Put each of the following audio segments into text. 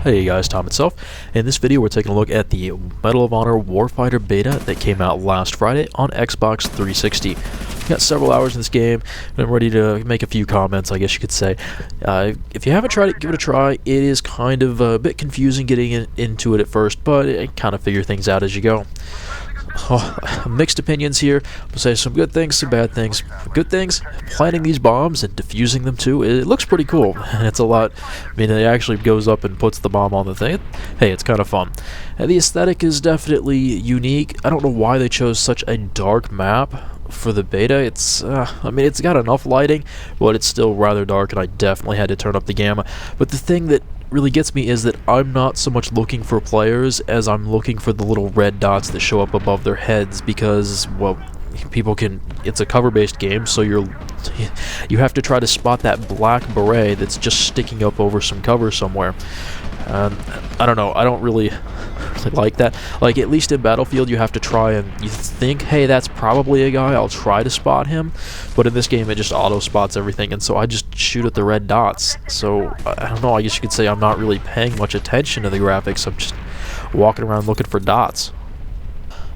Hey guys, Tom itself. In this video we're taking a look at the Medal of Honor Warfighter beta that came out last Friday on Xbox 360. Got several hours in this game, and I'm ready to make a few comments, I guess you could say. If you haven't tried it, give it a try. It is kind of a bit confusing getting into it at first, but it kind of figure things out as you go. Mixed opinions here. I'll say some good things, some bad things. Good things, planting these bombs and defusing them too. It looks pretty cool. It's a lot. I mean, it actually goes up and puts the bomb on the thing. Hey, it's kind of fun. The aesthetic is definitely unique. I don't know why they chose such a dark map for the beta. I mean, it's got enough lighting, but it's still rather dark, and I definitely had to turn up the gamma. But the thing that really gets me is that I'm not so much looking for players as I'm looking for the little red dots that show up above their heads, because, well, people can, it's a cover-based game, so you have to try to spot that black beret that's just sticking up over some cover somewhere. I don't know, I don't really like that. Like, at least in Battlefield you have to try and you think, hey, that's probably a guy, I'll try to spot him, but in this game it just auto spots everything, and so I just shoot at the red dots. So I don't know, I guess you could say I'm not really paying much attention to the graphics. I'm just walking around looking for dots.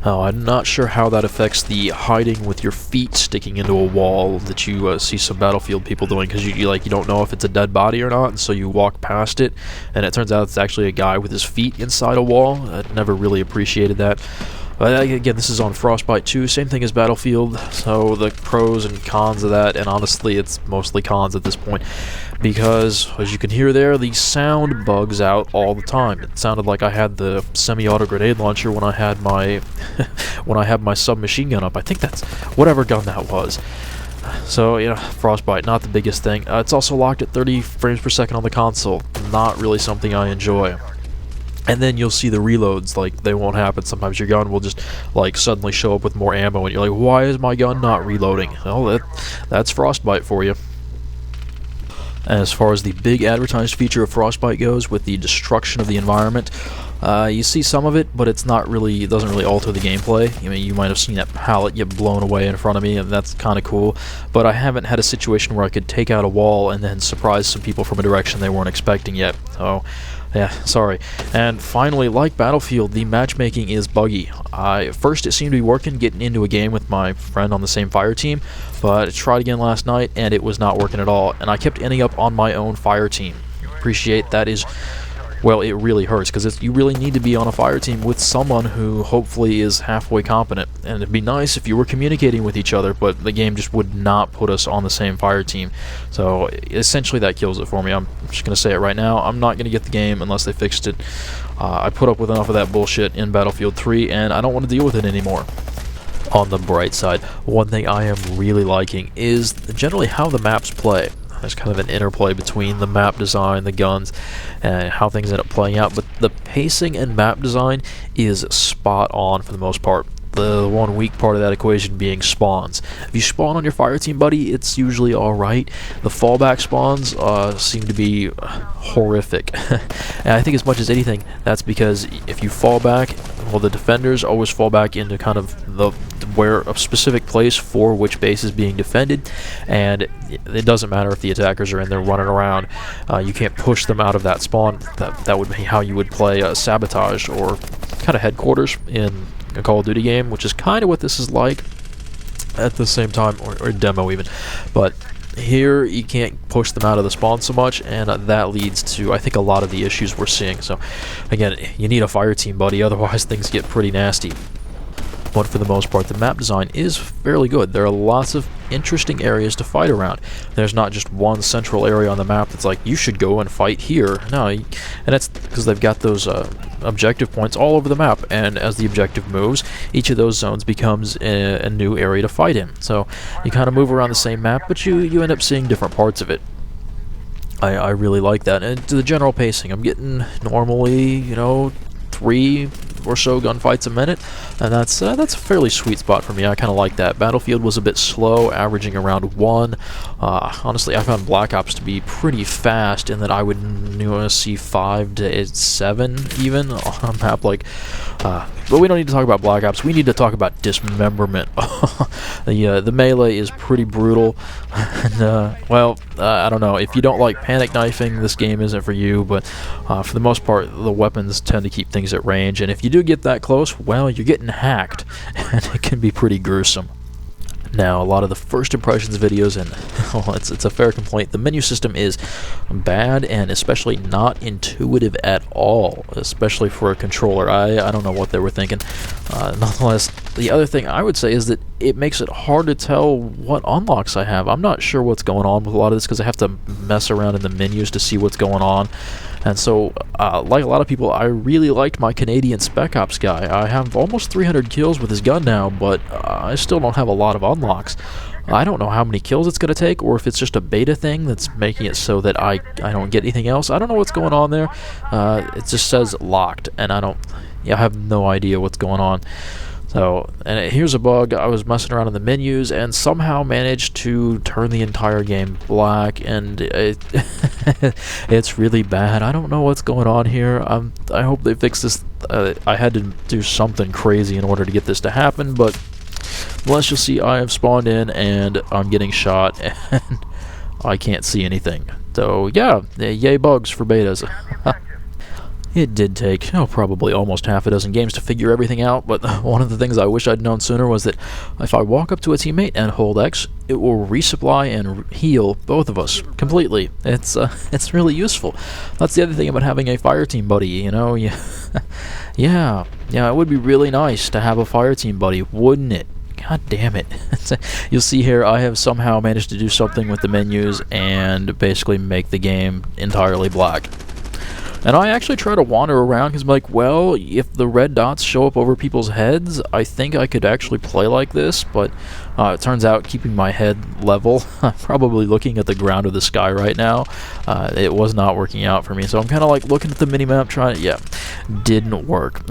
Oh, I'm not sure how that affects the hiding with your feet sticking into a wall that you see some Battlefield people doing, because you don't know if it's a dead body or not, and so you walk past it, and it turns out it's actually a guy with his feet inside a wall. I never really appreciated that. But again, this is on Frostbite 2, same thing as Battlefield, so the pros and cons of that, and honestly it's mostly cons at this point, because as you can hear there, the sound bugs out all the time. It sounded like I had the semi-auto grenade launcher when I had my when I had my submachine gun up. I think that's whatever gun that was. So, you know, Frostbite, not the biggest thing. It's also locked at 30 frames per second on the console. Not really something I enjoy. And then you'll see the reloads, like, they won't happen. Sometimes your gun will just, like, suddenly show up with more ammo, and you're like, why is my gun not reloading? Well, that's Frostbite for you. As far as the big advertised feature of Frostbite goes, with the destruction of the environment, you see some of it, but it doesn't really alter the gameplay. I mean, you might have seen that pallet get blown away in front of me, and that's kind of cool, but I haven't had a situation where I could take out a wall and then surprise some people from a direction they weren't expecting yet. So, yeah, sorry. And finally, like Battlefield, the matchmaking is buggy. First it seemed to be working getting into a game with my friend on the same fire team, but I tried again last night and it was not working at all, and I kept ending up on my own fire team. Appreciate that is, well, it really hurts, because you really need to be on a fire team with someone who hopefully is halfway competent, and it'd be nice if you were communicating with each other, but the game just would not put us on the same fire team. So essentially that kills it for me. I'm just going to say it right now, I'm not going to get the game unless they fixed it. I put up with enough of that bullshit in Battlefield 3, and I don't want to deal with it anymore. On the bright side, one thing I am really liking is generally how the maps play. There's kind of an interplay between the map design, the guns, and how things end up playing out. But the pacing and map design is spot on for the most part. The one weak part of that equation being spawns. If you spawn on your fire team buddy, it's usually alright. The fallback spawns seem to be horrific. And I think as much as anything, that's because if you fall back, well, the defenders always fall back into kind of where a specific place for which base is being defended, and it doesn't matter if the attackers are in there running around. You can't push them out of that spawn. That would be how you would play Sabotage or kind of Headquarters in a Call of Duty game, which is kind of what this is like at the same time, or demo even. But here you can't push them out of the spawn so much, and that leads to, I think, a lot of the issues we're seeing. So again, you need a fire team buddy, otherwise things get pretty nasty. But for the most part, the map design is fairly good. There are lots of interesting areas to fight around. There's not just one central area on the map that's like, you should go and fight here. No, and that's because they've got those objective points all over the map, and as the objective moves, each of those zones becomes a new area to fight in. So you kind of move around the same map, but you end up seeing different parts of it. I really like that. And to the general pacing, I'm getting normally, 3, or so gunfights a minute, and that's a fairly sweet spot for me. I kind of like that. Battlefield was a bit slow, averaging around 1. Honestly, I found Black Ops to be pretty fast in that I would see 5 to 7 even on a map like. But we don't need to talk about Black Ops. We need to talk about dismemberment. The melee is pretty brutal, and well, I don't know. If you don't like panic knifing, this game isn't for you. But for the most part, the weapons tend to keep things at range, and if you do get that close, well, you're getting hacked, and it can be pretty gruesome. Now, a lot of the first impressions videos, and well, it's a fair complaint, the menu system is bad and especially not intuitive at all, especially for a controller. I don't know what they were thinking. Nonetheless, the other thing I would say is that it makes it hard to tell what unlocks I have. I'm not sure what's going on with a lot of this because I have to mess around in the menus to see what's going on. And so, like a lot of people, I really liked my Canadian Spec Ops guy. I have almost 300 kills with his gun now, but I still don't have a lot of unlocks. I don't know how many kills it's going to take, or if it's just a beta thing that's making it so that I don't get anything else. I don't know what's going on there. It just says locked, and I have no idea what's going on. So, and here's a bug. I was messing around in the menus and somehow managed to turn the entire game black, and it's really bad. I don't know what's going on here. I hope they fix this. I had to do something crazy in order to get this to happen, but unless you'll see, I have spawned in and I'm getting shot and I can't see anything. So yeah, yay bugs for betas. It did take, probably almost half a dozen games to figure everything out, but one of the things I wish I'd known sooner was that if I walk up to a teammate and hold X, it will resupply and heal both of us completely. It's really useful. That's the other thing about having a fire team buddy, yeah, it would be really nice to have a fire team buddy, wouldn't it? God damn it. You'll see here I have somehow managed to do something with the menus and basically make the game entirely black. And I actually try to wander around because I'm like, well, if the red dots show up over people's heads, I think I could actually play like this, but it turns out keeping my head level, I'm probably looking at the ground or the sky right now, it was not working out for me. So I'm kind of like looking at the minimap trying to, didn't work.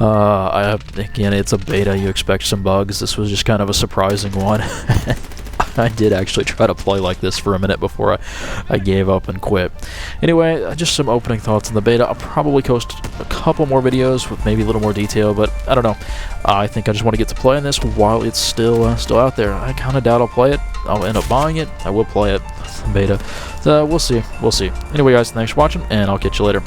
Again, it's a beta, you expect some bugs. This was just kind of a surprising one. I did actually try to play like this for a minute before I gave up and quit. Anyway, just some opening thoughts on the beta. I'll probably post a couple more videos with maybe a little more detail, but I don't know. I think I just want to get to playing this while it's still out there. I kind of doubt I'll play it. I'll end up buying it. I will play it. Beta. So we'll see. Anyway, guys, thanks for watching, and I'll catch you later.